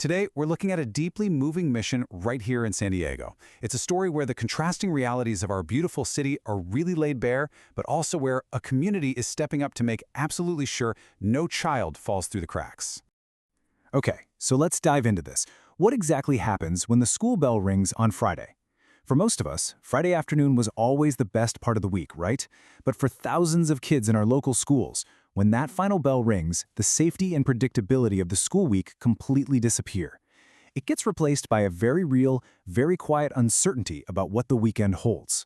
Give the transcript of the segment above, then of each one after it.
Today, we're looking at a deeply moving mission right here in San Diego. It's a story where the contrasting realities of our beautiful city are really laid bare, but also where a community is stepping up to make absolutely sure no child falls through the cracks. Okay, so let's dive into this. What exactly happens when the school bell rings on Friday? For most of us, Friday afternoon was always the best part of the week, right? But for thousands of kids in our local schools, when that final bell rings, the safety and predictability of the school week completely disappear. It gets replaced by a very real, very quiet uncertainty about what the weekend holds.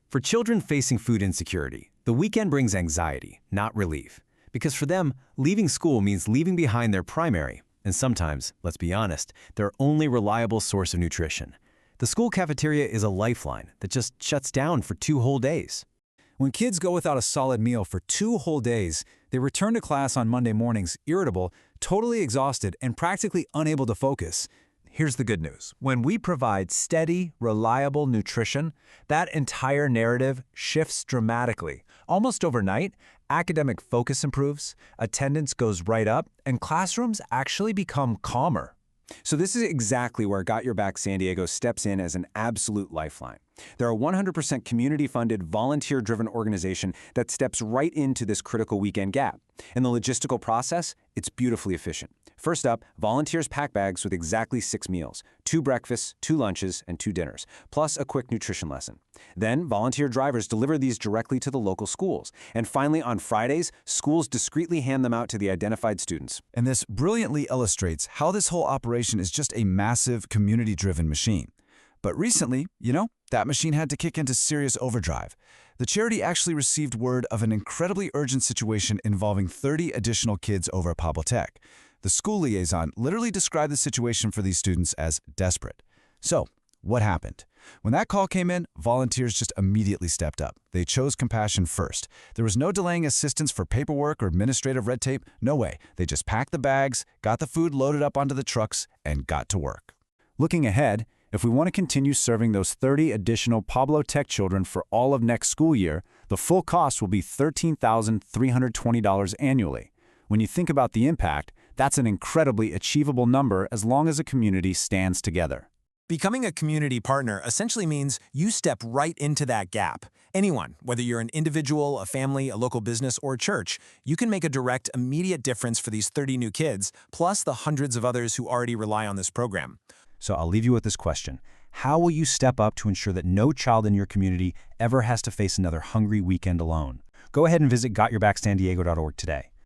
For children facing food insecurity, the weekend brings anxiety, not relief. Because for them, leaving school means leaving behind their primary, and sometimes, let's be honest, their only reliable source of nutrition. The school cafeteria is a lifeline that just shuts down for 2 whole days. When kids go without a solid meal for 2 whole days, they return to class on Monday mornings irritable, totally exhausted, and practically unable to focus. Here's the good news. When we provide steady, reliable nutrition, that entire narrative shifts dramatically. Almost overnight, academic focus improves, attendance goes right up, and classrooms actually become calmer. So this is exactly where Got Your Back San Diego steps in as an absolute lifeline. They're a 100% community-funded, volunteer-driven organization that steps right into this critical weekend gap. In the logistical process, it's beautifully efficient. First up, volunteers pack bags with exactly 6 meals, 2 breakfasts, 2 lunches, and 2 dinners, plus a quick nutrition lesson. Then, volunteer drivers deliver these directly to the local schools. And finally, on Fridays, schools discreetly hand them out to the identified students. And this brilliantly illustrates how this whole operation is just a massive, community-driven machine. But recently, that machine had to kick into serious overdrive. The charity actually received word of an incredibly urgent situation involving 30 additional kids over at Pablo Tac. The school liaison literally described the situation for these students as desperate. So, what happened? When that call came in, volunteers just immediately stepped up. They chose compassion first. There was no delaying assistance for paperwork or administrative red tape. No way. They just packed the bags, got the food loaded up onto the trucks, and got to work. Looking ahead, if we want to continue serving those 30 additional Pablo Tac children for all of next school year, the full cost will be $13,320 annually. When you think about the impact, that's an incredibly achievable number as long as a community stands together. Becoming a community partner essentially means you step right into that gap. Anyone, whether you're an individual, a family, a local business, or a church, you can make a direct, immediate difference for these 30 new kids, plus the hundreds of others who already rely on this program. So I'll leave you with this question. How will you step up to ensure that no child in your community ever has to face another hungry weekend alone? Go ahead and visit gotyourbacksandiego.org today.